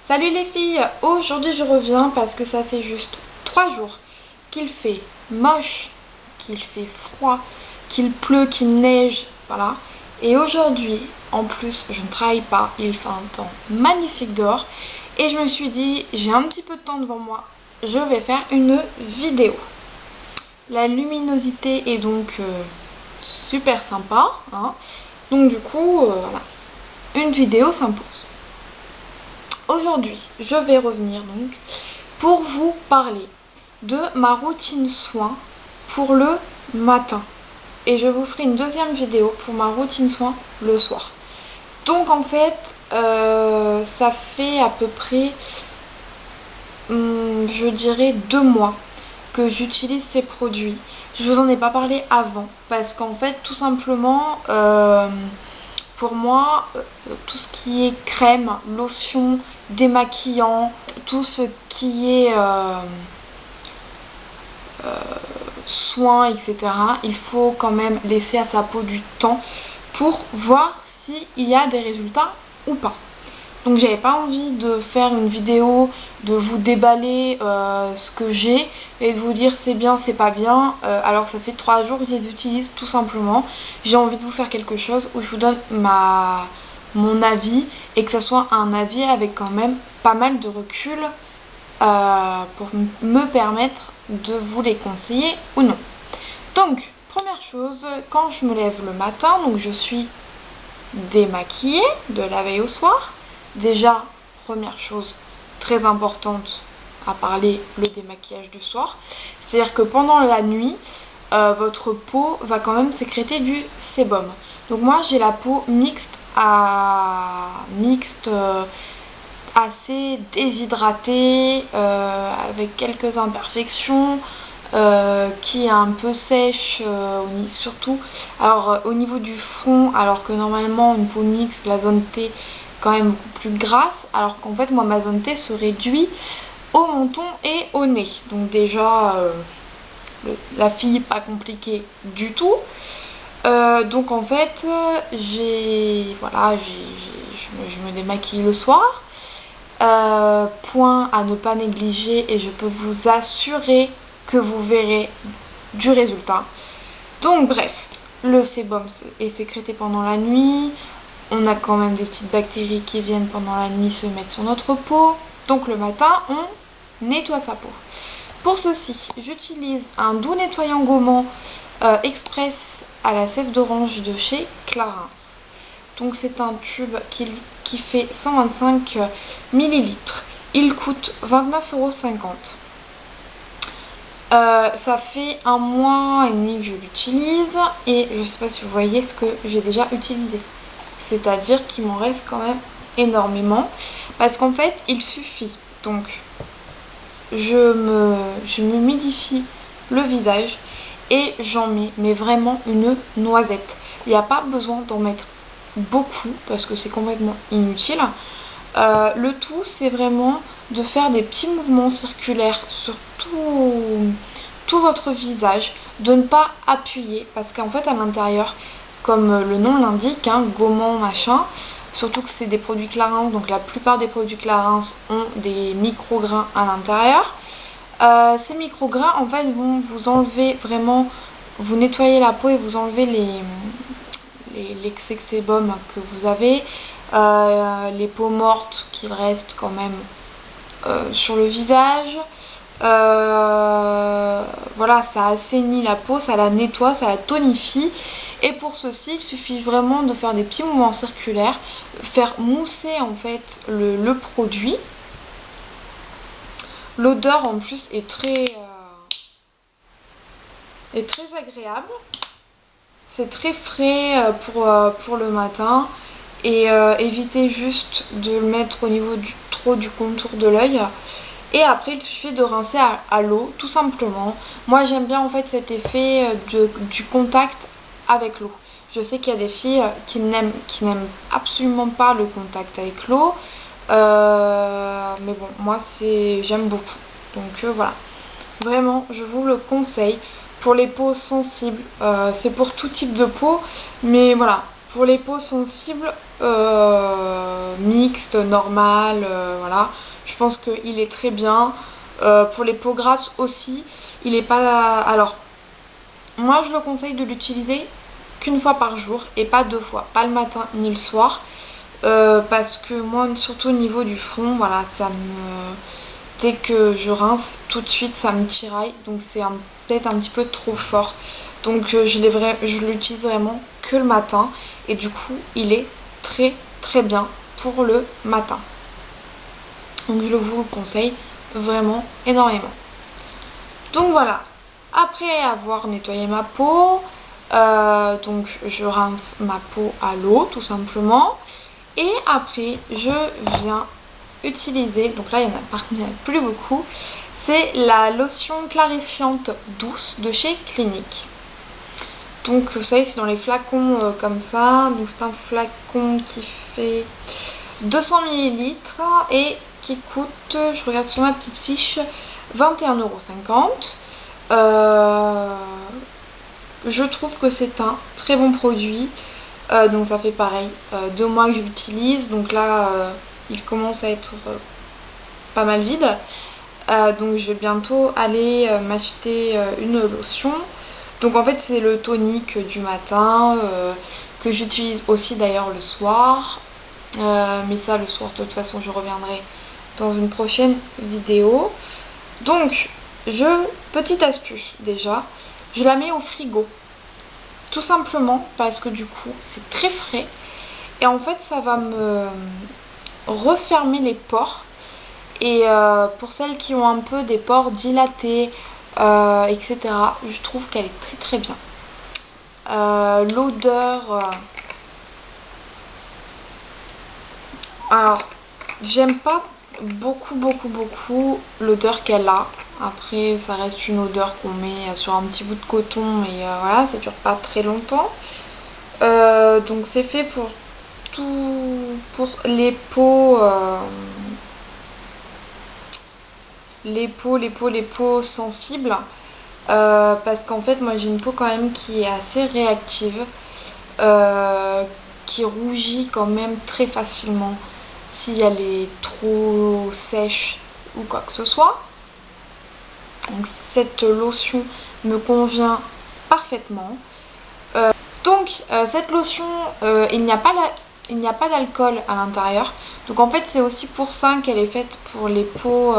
Salut les filles, aujourd'hui je reviens parce que ça fait juste 3 jours qu'il fait moche, qu'il fait froid, qu'il pleut, qu'il neige, voilà. Et aujourd'hui, en plus, je ne travaille pas, il fait un temps magnifique dehors. Et je me suis dit, j'ai un petit peu de temps devant moi, je vais faire une vidéo. La luminosité est donc super sympa, hein. Donc du coup, voilà, une vidéo s'impose. Aujourd'hui, je vais revenir donc pour vous parler de ma routine soin pour le matin. Et je vous ferai une deuxième vidéo pour ma routine soin le soir. Donc en fait, ça fait à peu près, je dirais 2 mois que j'utilise ces produits. Je vous en ai pas parlé avant parce qu'en fait, tout simplement, pour moi, tout ce qui est crème, lotion, démaquillant, tout ce qui est soins, etc., il faut quand même laisser à sa peau du temps pour voir s'il y a des résultats ou pas. Donc j'avais pas envie de faire une vidéo, de vous déballer ce que j'ai et de vous dire c'est bien, c'est pas bien. Alors ça fait 3 jours que je les utilise tout simplement. J'ai envie de vous faire quelque chose où je vous donne mon avis et que ça soit un avis avec quand même pas mal de recul pour me permettre de vous les conseiller ou non. Donc première chose, quand je me lève le matin, donc je suis démaquillée de la veille au soir. Déjà, première chose très importante à parler, le démaquillage du soir. C'est-à-dire que pendant la nuit, votre peau va quand même sécréter du sébum. Donc moi, j'ai la peau mixte assez déshydratée, avec quelques imperfections, qui est un peu sèche, surtout alors au niveau du front, alors que normalement une peau mixte, la zone T, quand même beaucoup plus grasse, alors qu'en fait moi ma zone T se réduit au menton et au nez. Donc déjà la fille pas compliquée du tout. Donc en fait je me démaquille le soir. Point à ne pas négliger et je peux vous assurer que vous verrez du résultat. Donc bref, le sébum est sécrété pendant la nuit. On a quand même des petites bactéries qui viennent pendant la nuit se mettre sur notre peau. Donc le matin, on nettoie sa peau. Pour ceci, j'utilise un doux nettoyant gommant express à la sève d'orange de chez Clarins. Donc c'est un tube qui fait 125 ml. Il coûte 29,50 €. Ça fait 1 mois et demi que je l'utilise et je ne sais pas si vous voyez ce que j'ai déjà utilisé. C'est-à-dire qu'il m'en reste quand même énormément. Parce qu'en fait, il suffit. Donc, je m'humidifie le visage et j'en mets, mais vraiment une noisette. Il n'y a pas besoin d'en mettre beaucoup parce que c'est complètement inutile. Le tout, c'est vraiment de faire des petits mouvements circulaires sur tout votre visage, de ne pas appuyer parce qu'en fait, à l'intérieur, comme le nom l'indique, hein, gommant machin, surtout que c'est des produits Clarins, donc la plupart des produits Clarins ont des micro-grains à l'intérieur. Ces micro-grains en fait vont vous enlever vraiment, vous nettoyer la peau et vous enlever l'excès de sébum que vous avez, les peaux mortes qu'il reste quand même sur le visage. Voilà, ça assainit la peau, ça la nettoie, ça la tonifie. Et pour ceci, il suffit vraiment de faire des petits mouvements circulaires, faire mousser en fait le produit. L'odeur en plus est très agréable. C'est très frais pour le matin. Et évitez juste de le mettre au niveau du contour de l'œil. Et après, il suffit de rincer à l'eau, tout simplement. Moi, j'aime bien en fait cet effet du contact avec l'eau. Je sais qu'il y a des filles qui n'aiment absolument pas le contact avec l'eau. Mais bon, moi, j'aime beaucoup. Donc voilà. Vraiment, je vous le conseille. Pour les peaux sensibles, c'est pour tout type de peau. Mais voilà, Pour les peaux sensibles, mixtes, normales, voilà, je pense qu'il est très bien. Pour les peaux grasses aussi, il est pas... Alors, moi je le conseille de l'utiliser qu'une fois par jour et pas 2 fois, pas le matin ni le soir. Parce que moi, surtout au niveau du front, voilà, dès que je rince, tout de suite ça me tiraille, donc c'est peut-être un petit peu trop fort. Donc je l'utilise vraiment que le matin et du coup il est très très bien pour le matin. Donc je vous le conseille vraiment énormément. Donc voilà, après avoir nettoyé ma peau, donc je rince ma peau à l'eau tout simplement. Et après je viens utiliser, donc là il y en a par contre il n'y en a plus beaucoup, c'est la lotion clarifiante douce de chez Clinique. Donc vous savez, c'est dans les flacons comme ça. Donc c'est un flacon qui fait 200 ml et qui coûte, je regarde sur ma petite fiche, 21,50 €. Je trouve que c'est un très bon produit. Donc ça fait pareil, 2 mois que j'utilise. Donc là, il commence à être pas mal vide. Donc je vais bientôt aller m'acheter une lotion. Donc en fait c'est le tonique du matin que j'utilise aussi d'ailleurs le soir. Mais ça le soir de toute façon je reviendrai dans une prochaine vidéo. Donc petite astuce déjà, je la mets au frigo. Tout simplement parce que du coup c'est très frais. Et en fait ça va me refermer les pores. Et pour celles qui ont un peu des pores dilatés, etc., je trouve qu'elle est très très bien. L'odeur... alors, j'aime pas beaucoup l'odeur qu'elle a. Après, ça reste une odeur qu'on met sur un petit bout de coton, mais voilà, ça dure pas très longtemps. Donc c'est fait pour les peaux... les peaux sensibles, parce qu'en fait moi j'ai une peau quand même qui est assez réactive, qui rougit quand même très facilement si elle est trop sèche ou quoi que ce soit. Donc cette lotion me convient parfaitement. Donc cette lotion, il n'y a pas d'alcool à l'intérieur. Donc en fait c'est aussi pour ça qu'elle est faite pour les peaux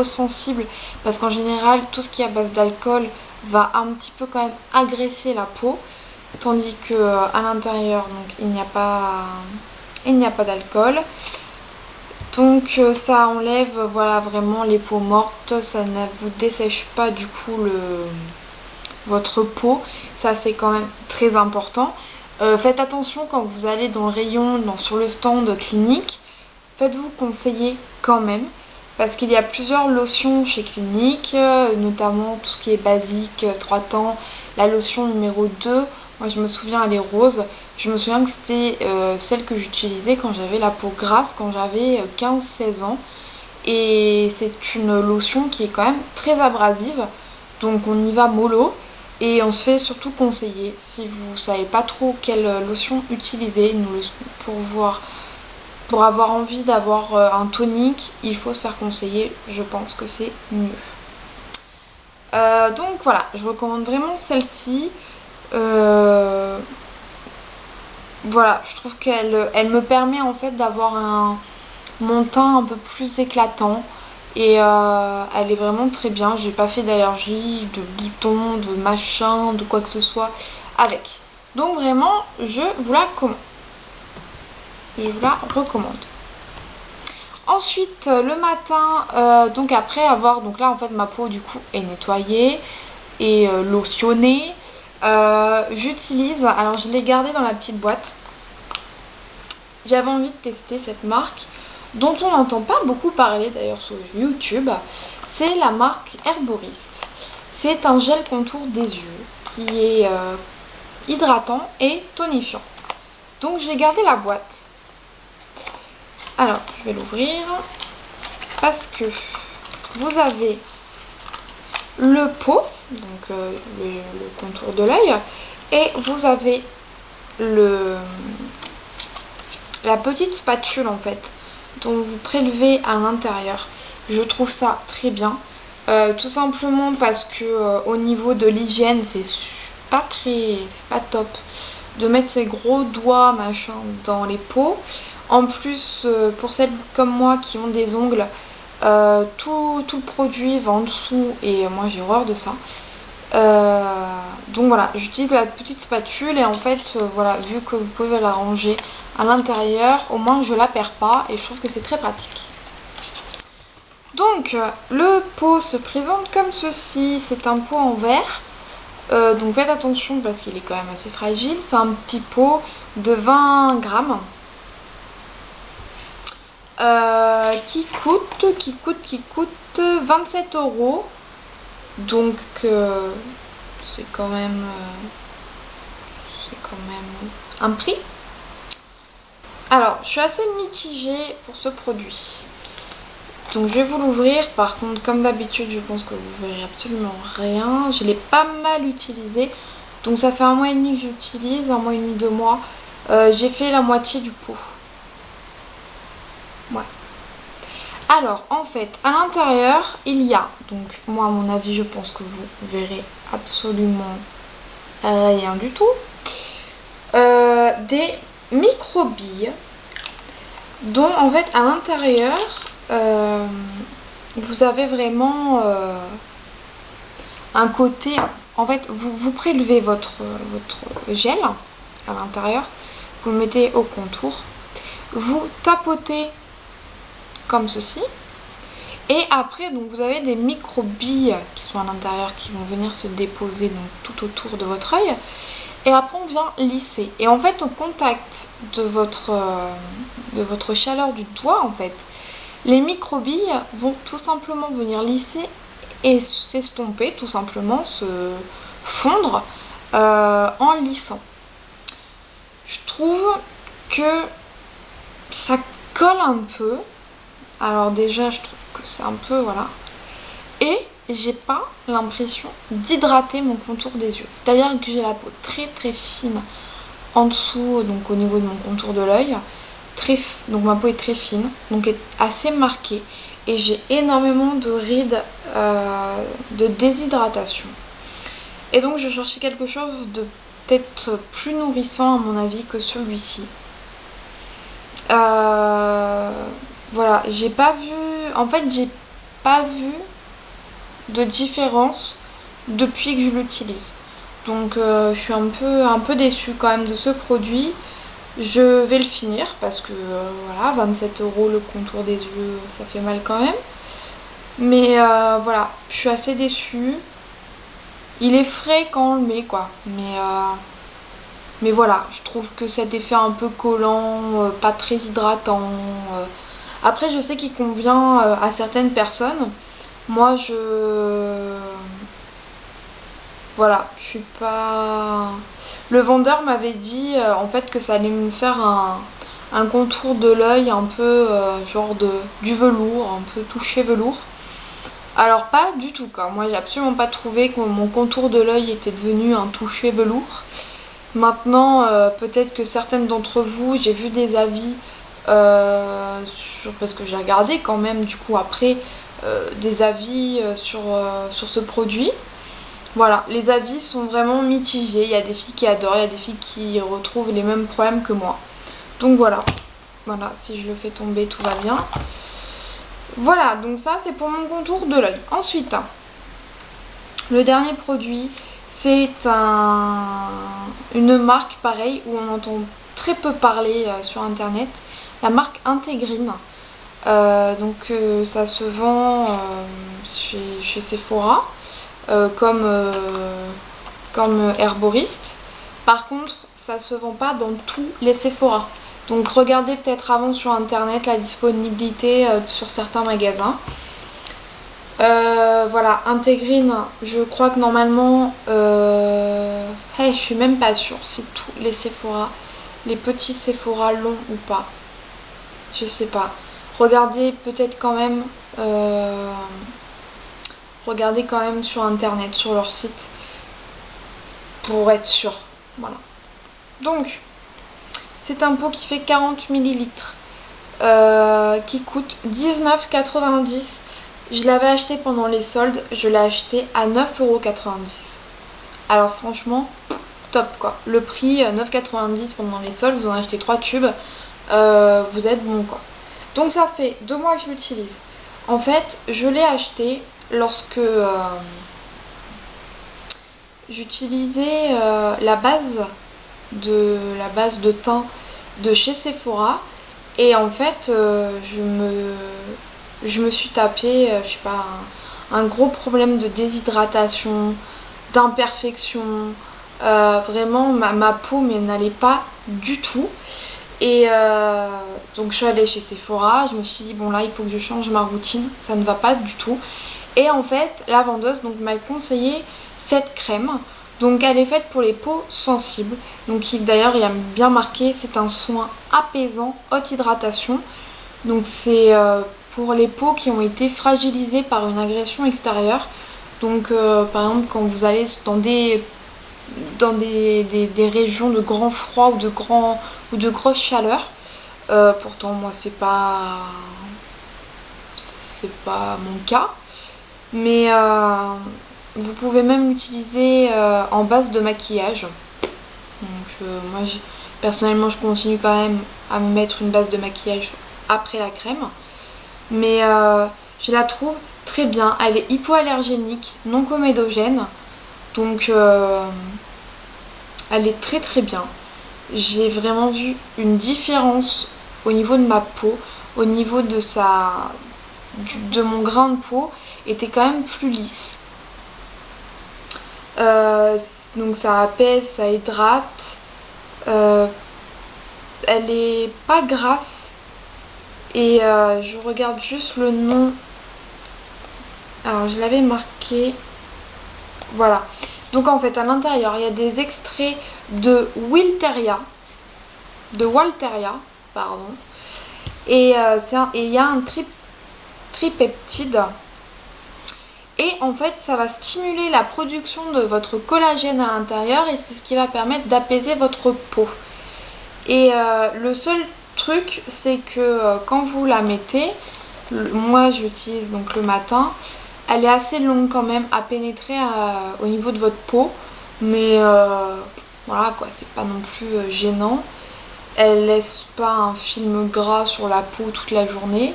sensibles. Parce qu'en général tout ce qui est à base d'alcool va un petit peu quand même agresser la peau. Tandis que à l'intérieur donc il n'y a pas d'alcool. Donc ça enlève voilà vraiment les peaux mortes. Ça ne vous dessèche pas du coup votre peau. Ça c'est quand même très important. Faites attention quand vous allez dans le rayon, sur le stand Clinique. Faites-vous conseiller quand même, parce qu'il y a plusieurs lotions chez Clinique, notamment tout ce qui est basique, 3 temps, la lotion numéro 2, moi je me souviens elle est rose, je me souviens que c'était celle que j'utilisais quand j'avais la peau grasse, quand j'avais 15-16 ans, et c'est une lotion qui est quand même très abrasive, donc on y va mollo, et on se fait surtout conseiller, si vous savez pas trop quelle lotion utiliser, pour avoir envie d'avoir un tonique, il faut se faire conseiller, je pense que c'est mieux. Donc voilà, je recommande vraiment celle-ci. Voilà, je trouve qu'elle me permet en fait d'avoir mon teint un peu plus éclatant. Et elle est vraiment très bien, j'ai pas fait d'allergie, de boutons, de machin, de quoi que ce soit avec. Donc vraiment, je vous la recommande. Ensuite le matin, donc après avoir, donc là en fait ma peau du coup est nettoyée et lotionnée, j'utilise, alors je l'ai gardée dans la petite boîte, j'avais envie de tester cette marque dont on n'entend pas beaucoup parler d'ailleurs sur YouTube, c'est la marque Herborist. C'est un gel contour des yeux qui est hydratant et tonifiant. Donc j'ai gardé la boîte. Alors, je vais l'ouvrir parce que vous avez le pot, donc le contour de l'œil, et vous avez la petite spatule en fait dont vous prélevez à l'intérieur. Je trouve ça très bien. Tout simplement parce que au niveau de l'hygiène, c'est pas top de mettre ses gros doigts machin dans les pots. En plus, pour celles comme moi qui ont des ongles, tout le produit va en dessous et moi j'ai horreur de ça. Donc voilà, j'utilise la petite spatule et en fait, voilà, vu que vous pouvez la ranger à l'intérieur, au moins je la perds pas et je trouve que c'est très pratique. Donc le pot se présente comme ceci, c'est un pot en verre. Donc faites attention parce qu'il est quand même assez fragile. C'est un petit pot de 20 grammes qui coûte 27 euros. Donc c'est quand même un prix. Alors je suis assez mitigée pour ce produit. Donc je vais vous l'ouvrir, par contre comme d'habitude je pense que vous verrez absolument rien. Je l'ai pas mal utilisé, donc ça fait 1 mois et demi que j'utilise, 1 mois et demi, 2 mois. J'ai fait la moitié du pot. Ouais. Alors en fait à l'intérieur il y a, donc moi à mon avis je pense que vous verrez absolument rien du tout. Des micro-billes dont en fait à l'intérieur vous avez vraiment un côté, en fait vous prélevez votre gel à l'intérieur, vous le mettez au contour, vous tapotez comme ceci et après donc vous avez des micro billes qui sont à l'intérieur qui vont venir se déposer donc tout autour de votre œil et après on vient lisser et en fait au contact de votre chaleur du doigt en fait les microbilles vont tout simplement venir lisser et s'estomper, tout simplement se fondre en lissant. Je trouve que ça colle un peu. Alors déjà, je trouve que c'est un peu, voilà. Et j'ai pas l'impression d'hydrater mon contour des yeux. C'est-à-dire que j'ai la peau très très fine en dessous, donc au niveau de mon contour de l'œil. Donc ma peau est très fine, donc est assez marquée et j'ai énormément de rides de déshydratation. Et donc je cherchais quelque chose de peut-être plus nourrissant à mon avis que celui-ci. Voilà, j'ai pas vu de différence depuis que je l'utilise. Donc je suis un peu déçue quand même de ce produit. Je vais le finir parce que voilà, 27 euros le contour des yeux, ça fait mal quand même. Mais voilà, je suis assez déçue. Il est frais quand on le met quoi. Mais voilà, je trouve que cet effet un peu collant, pas très hydratant. Après, je sais qu'il convient à certaines personnes. Moi, voilà, je suis pas... Le vendeur m'avait dit en fait que ça allait me faire un contour de l'œil un peu genre du velours, un peu touché velours. Alors pas du tout quoi, moi j'ai absolument pas trouvé que mon contour de l'œil était devenu un touché velours. Maintenant peut-être que certaines d'entre vous, j'ai vu des avis parce que j'ai regardé quand même du coup après des avis sur ce produit. Voilà, les avis sont vraiment mitigés. Il y a des filles qui adorent, il y a des filles qui retrouvent les mêmes problèmes que moi. Donc voilà, si je le fais tomber, tout va bien. Voilà, donc ça c'est pour mon contour de l'œil. Ensuite, le dernier produit, c'est une marque pareil où on entend très peu parler sur internet. La marque Integrine. Donc ça se vend chez Sephora. Comme herboriste. Par contre, ça se vend pas dans tous les Sephora. Donc regardez peut-être avant sur internet la disponibilité sur certains magasins. Voilà, Integrine, je crois que normalement, je suis même pas sûre si tous les Sephora, les petits Sephora l'ont ou pas. Je sais pas. Regardez peut-être quand même. Regardez quand même sur internet, sur leur site, pour être sûr. Voilà. Donc, C'est un pot qui fait 40 millilitres, qui coûte 19,90 €. Je l'avais acheté pendant les soldes, je l'ai acheté à 9,90 €. Alors franchement, top quoi. Le prix 9,90 € pendant les soldes, vous en achetez 3 tubes, vous êtes bon quoi. Donc ça fait 2 mois que je l'utilise. En fait, je l'ai acheté lorsque j'utilisais la base de teint de chez Sephora. Et en fait, je me suis tapé, je sais pas, un gros problème de déshydratation, d'imperfection. Vraiment, ma peau mais n'allait pas du tout. Et donc je suis allée chez Sephora, je me suis dit bon là il faut que je change ma routine, ça ne va pas du tout. Et en fait la vendeuse donc m'a conseillé cette crème. Donc elle est faite pour les peaux sensibles. Donc d'ailleurs il y a bien marqué c'est un soin apaisant, haute hydratation. Donc c'est pour les peaux qui ont été fragilisées par une agression extérieure. Donc par exemple quand vous allez dans des régions de grand froid ou de grosse chaleur. Pourtant moi c'est pas mon cas. Mais vous pouvez même l'utiliser en base de maquillage. Donc moi personnellement je continue quand même à me mettre une base de maquillage après la crème. Mais je la trouve très bien. Elle est hypoallergénique, non comédogène. Donc elle est très très bien. J'ai vraiment vu une différence au niveau de ma peau, au niveau de mon grain de peau, était quand même plus lisse. Donc ça apaise, ça hydrate. Elle est pas grasse. Et je regarde juste le nom. Alors je l'avais marqué. Voilà. Donc en fait à l'intérieur il y a des extraits de Walteria. Pardon. Et il y a un tripeptide. Et en fait ça va stimuler la production de votre collagène à l'intérieur et c'est ce qui va permettre d'apaiser votre peau. Et le seul truc c'est que quand vous la mettez, moi je l'utilise donc le matin, elle est assez longue quand même à pénétrer au niveau de votre peau, mais voilà quoi, c'est pas non plus gênant. Elle laisse pas un film gras sur la peau toute la journée.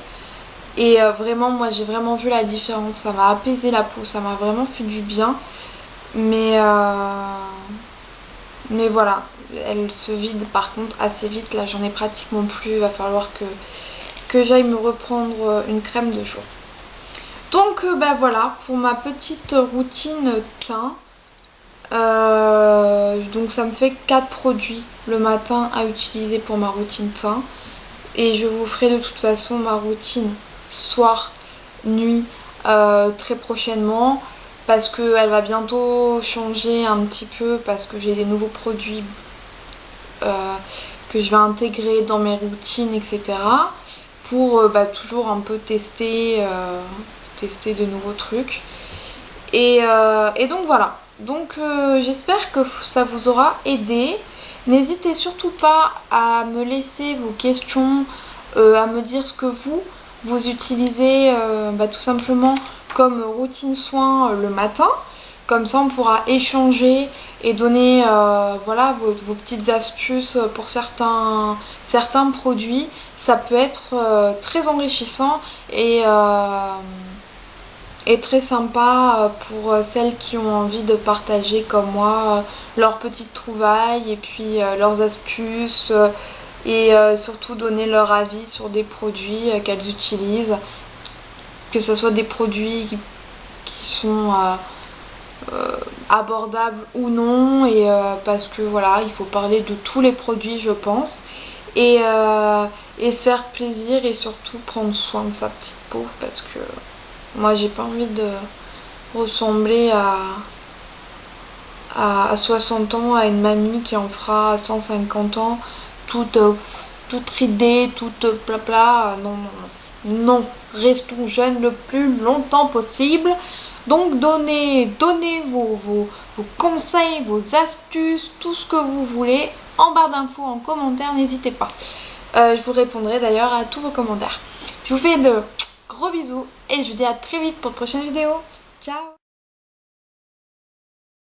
Et vraiment, moi j'ai vraiment vu la différence, ça m'a apaisé la peau, ça m'a vraiment fait du bien. Mais voilà, elle se vide par contre assez vite, là j'en ai pratiquement plus, il va falloir que j'aille me reprendre une crème de jour. Donc bah voilà pour ma petite routine teint. Donc ça me fait 4 produits le matin à utiliser pour ma routine teint. Et je vous ferai de toute façon ma routine soir, nuit très prochainement. Parce qu'elle va bientôt changer un petit peu. Parce que j'ai des nouveaux produits que je vais intégrer dans mes routines, etc. Pour toujours un peu tester de nouveaux trucs. Et donc voilà. Donc j'espère que ça vous aura aidé. N'hésitez surtout pas à me laisser vos questions, à me dire ce que vous utilisez tout simplement comme routine soin le matin. Comme ça on pourra échanger et donner voilà, vos petites astuces pour certains produits. Ça peut être très enrichissant et très sympa pour celles qui ont envie de partager comme moi leurs petites trouvailles et puis leurs astuces et surtout donner leur avis sur des produits qu'elles utilisent, que ce soit des produits qui sont abordables ou non, et parce que voilà, il faut parler de tous les produits je pense, et se faire plaisir et surtout prendre soin de sa petite peau, parce que moi j'ai pas envie de ressembler à 60 ans à une mamie qui en fera 150 ans, toute ridée, toute blabla. Non, restons jeunes le plus longtemps possible. Donc donnez vos conseils, vos astuces, tout ce que vous voulez en barre d'infos, en commentaire, n'hésitez pas. Je vous répondrai d'ailleurs à tous vos commentaires. Je vous fais de gros bisous et je vous dis à très vite pour de prochaines vidéos. Ciao!